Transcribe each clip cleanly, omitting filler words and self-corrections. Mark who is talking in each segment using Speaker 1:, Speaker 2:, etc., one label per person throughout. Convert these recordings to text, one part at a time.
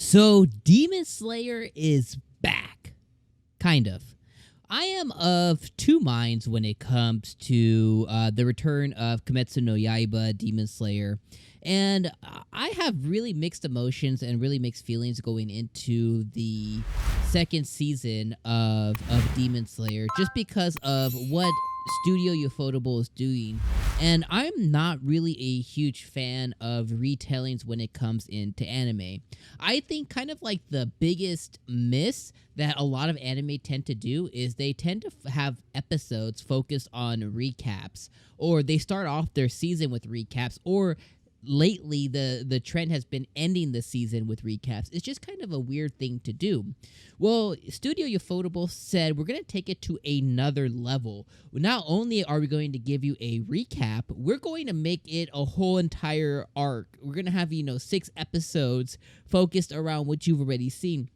Speaker 1: So Demon Slayer is back. Kind of. I am of two minds when it comes to the return of Kimetsu no Yaiba, Demon Slayer. And I have really mixed emotions and really mixed feelings going into the second season of Demon Slayer just because of what Studio Ufotable is doing. And I'm not really a huge fan of retellings when it comes into anime. I think kind of like the biggest miss that a lot of anime tend to do is they tend to have episodes focused on recaps, or they start off their season with recaps, or lately the trend has been ending the season with recaps. It's just kind of a weird thing to do. Well, Studio Ufotable said we're going to take it to another level. Not only are we going to give you a recap, we're going to make it a whole entire arc. We're going to have 6 episodes focused around what you've already seen.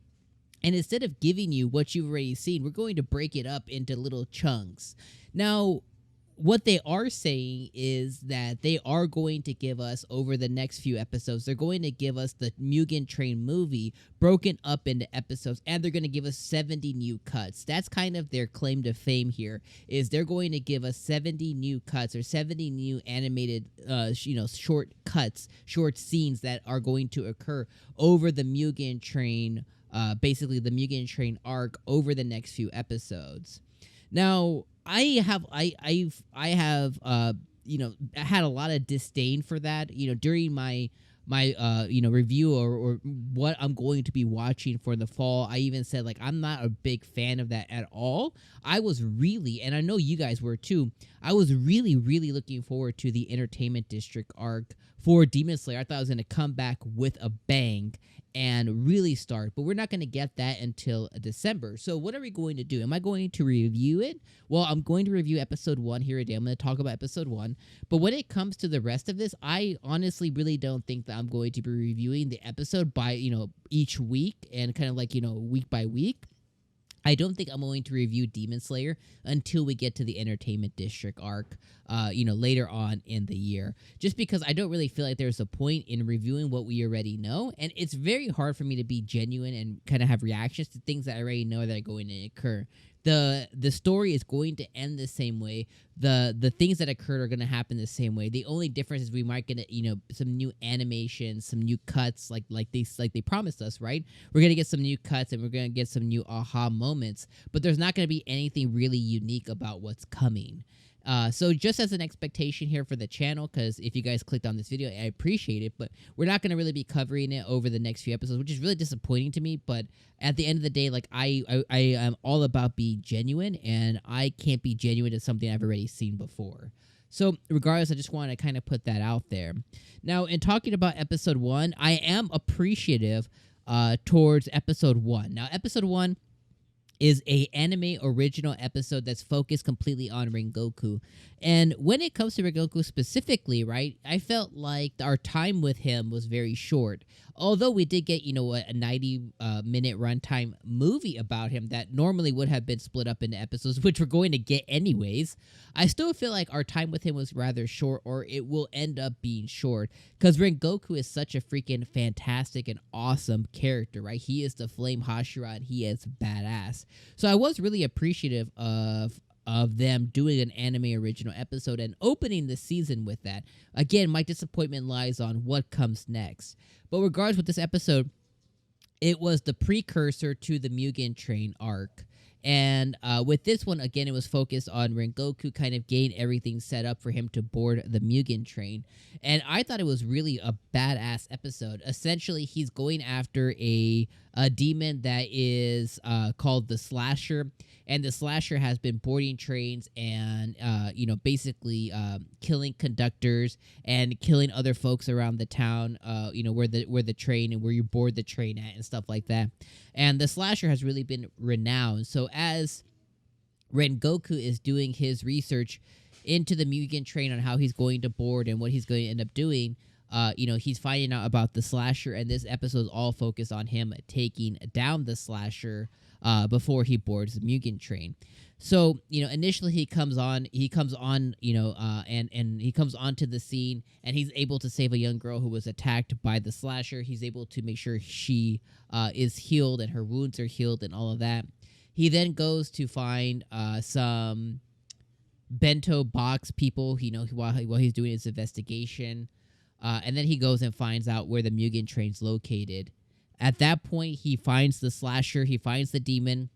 Speaker 1: And instead of giving you what you've already seen, we're going to break it up into little chunks. Now, what they are saying is that they are going to give us, over the next few episodes, they're going to give us the Mugen Train movie broken up into episodes, and they're going to give us 70 new cuts. That's kind of their claim to fame here, is they're going to give us 70 new cuts, or 70 new animated, short cuts, short scenes that are going to occur over the Mugen Train basically the Mugen Train arc over the next few episodes. Now, I have had a lot of disdain for that. During my review or what I'm going to be watching for the fall, I even said like I'm not a big fan of that at all. I was really, and I know you guys were too, I was really looking forward to the Entertainment District arc for Demon Slayer. I thought I was going to come back with a bang and really start, but we're not going to get that until December. So what are we going to do? Am I going to review it? Well, I'm going to review episode 1 here today. I'm going to talk about episode 1. But when it comes to the rest of this, I honestly really don't think that I'm going to be reviewing the episode by, each week and kind of like, week by week. I don't think I'm going to review Demon Slayer until we get to the Entertainment District arc, later on in the year. Just because I don't really feel like there's a point in reviewing what we already know, and it's very hard for me to be genuine and kind of have reactions to things that I already know that are going to occur. The story is going to end the same way. The things that occurred are going to happen the same way. The only difference is we might get some new animations, some new cuts, like they promised us, right? We're gonna get some new cuts and we're gonna get some new aha moments, but there's not gonna be anything really unique about what's coming. So just as an expectation here for the channel, because if you guys clicked on this video, I appreciate it, but we're not going to really be covering it over the next few episodes, which is really disappointing to me. But at the end of the day, like I am all about being genuine, and I can't be genuine to something I've already seen before. So regardless, I just want to kind of put that out there. Now, in talking about episode 1, I am appreciative towards episode 1. Now, episode 1 is a anime original episode that's focused completely on Rengoku. And when it comes to Rengoku specifically, right, I felt like our time with him was very short. Although we did get, a 90-minute runtime movie about him that normally would have been split up into episodes, which we're going to get anyways, I still feel like our time with him was rather short, or it will end up being short, because Rengoku is such a freaking fantastic and awesome character, right? He is the Flame Hashira, and he is badass. So I was really appreciative of them doing an anime original episode and opening the season with that. Again, my disappointment lies on what comes next. But regardless with this episode, it was the precursor to the Mugen Train arc. And with this one, again, it was focused on Rengoku kind of getting everything set up for him to board the Mugen Train. And I thought it was really a badass episode. Essentially, he's going after a demon that is called the Slasher. And the Slasher has been boarding trains and, basically killing conductors and killing other folks around the town, where the train and where you board the train at and stuff like that. And the Slasher has really been renowned. So as Rengoku is doing his research into the Mugen Train on how he's going to board and what he's going to end up doing, he's finding out about the slasher, and this episode is all focused on him taking down the slasher before he boards the Mugen train. So, initially he comes on, and he comes onto the scene, and he's able to save a young girl who was attacked by the slasher. He's able to make sure she is healed and her wounds are healed and all of that. He then goes to find some bento box people, while he's doing his investigation. And then he goes and finds out where the Mugen train's located. At that point, he finds the slasher, he finds the demon,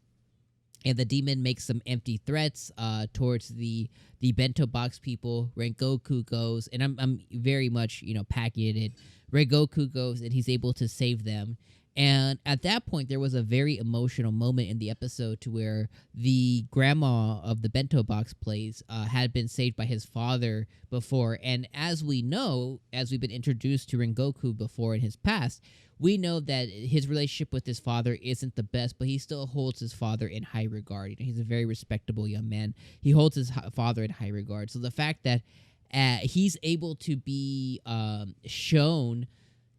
Speaker 1: and the demon makes some empty threats towards the bento box people. Rengoku goes, and I'm very much, packing it in. Rengoku goes, and he's able to save them. And at that point, there was a very emotional moment in the episode to where the grandma of the bento box place had been saved by his father before. And as we know, as we've been introduced to Rengoku before in his past, we know that his relationship with his father isn't the best, but he still holds his father in high regard. He's a very respectable young man. He holds his father in high regard. So the fact that he's able to be shown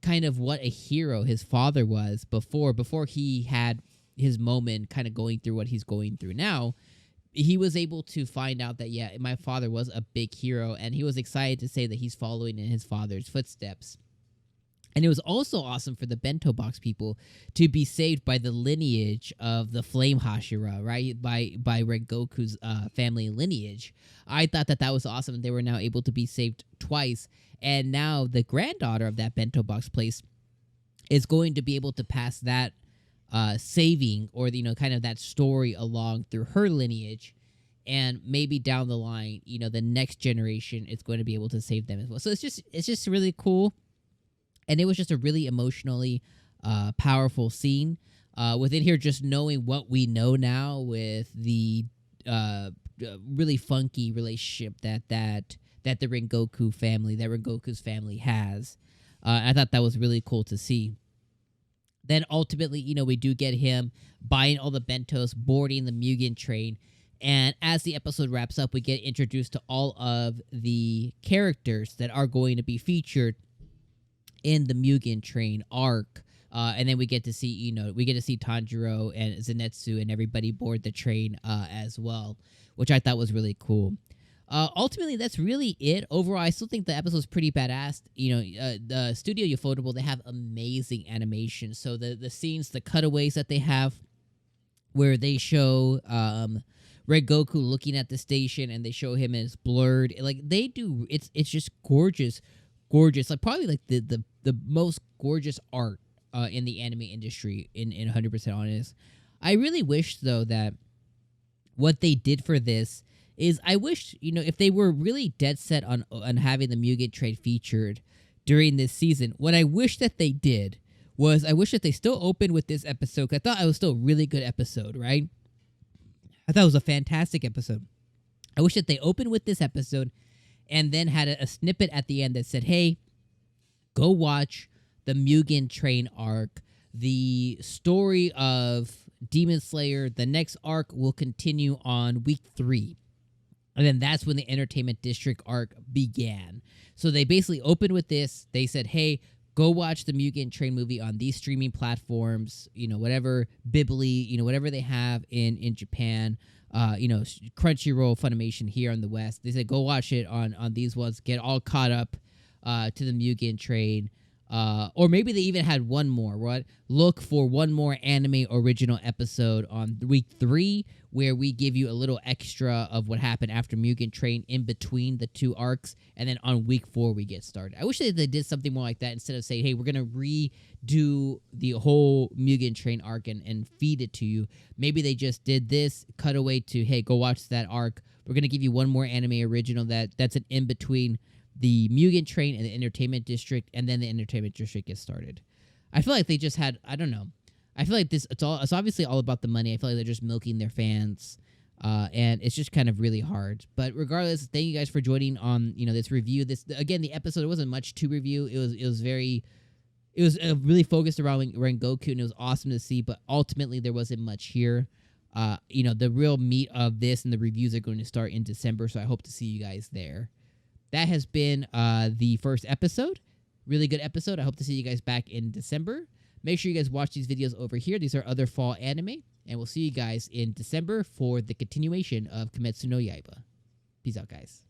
Speaker 1: kind of what a hero his father was before he had his moment kind of going through what he's going through now, he was able to find out that, yeah, my father was a big hero, and he was excited to say that he's following in his father's footsteps. And it was also awesome for the bento box people to be saved by the lineage of the Flame Hashira, right? By Rengoku's family lineage. I thought that was awesome. They were now able to be saved twice. And now the granddaughter of that bento box place is going to be able to pass that saving, or kind of that story along through her lineage. And maybe down the line, the next generation is going to be able to save them as well. So it's just really cool. And it was just a really emotionally powerful scene. Within here, just knowing what we know now with the really funky relationship that the Rengoku family, that Rengoku's family has. I thought that was really cool to see. Then ultimately, we do get him buying all the bentos, boarding the Mugen train. And as the episode wraps up, we get introduced to all of the characters that are going to be featured in the Mugen Train arc, and then we get to see Tanjiro and Zenitsu and everybody board the train as well, which I thought was really cool. Ultimately, that's really it. Overall, I still think the episode's pretty badass. The Studio Ufotable, they have amazing animation. So the scenes, the cutaways that they have, where they show Rengoku looking at the station and they show him as blurred, like they do, it's just gorgeous, like probably like the most gorgeous art in the anime industry, in 100% honest. I really wish though that what they did for this is, I wish, if they were really dead set on having the Mugen Train featured during this season, what I wish that they did was, I wish that they still opened with this episode, 'cause I thought it was still a really good episode, right? I thought it was a fantastic episode. I wish that they opened with this episode and then had a snippet at the end that said, hey, go watch the Mugen Train arc. The story of Demon Slayer, the next arc will continue on week 3. And then that's when the Entertainment District arc began. So they basically opened with this. They said, hey, go watch the Mugen Train movie on these streaming platforms, whatever Bibli, whatever they have in Japan. Crunchyroll, Funimation here on the West. They said, go watch it on these ones, get all caught up to the Mugen Train. Or maybe they even had one more, right? Look for one more anime original episode on week 3, where we give you a little extra of what happened after Mugen Train in between the 2 arcs. And then on week 4, we get started. I wish they did something more like that, instead of saying, hey, we're going to redo the whole Mugen Train arc and feed it to you. Maybe they just did this cutaway to, hey, go watch that arc. We're going to give you one more anime original that's an in-between the Mugen Train and the Entertainment District, and then the Entertainment District gets started. I feel like they just had, I don't know. I feel like it's obviously all about the money. I feel like they're just milking their fans, and it's just kind of really hard. But regardless, thank you guys for joining on this review. Again, the episode, it wasn't much to review. It was really focused around Rengoku, and it was awesome to see. But ultimately, there wasn't much here. The real meat of this and the reviews are going to start in December, so I hope to see you guys there. That has been the first episode. Really good episode. I hope to see you guys back in December. Make sure you guys watch these videos over here. These are other fall anime. And we'll see you guys in December for the continuation of Kimetsu no Yaiba. Peace out, guys.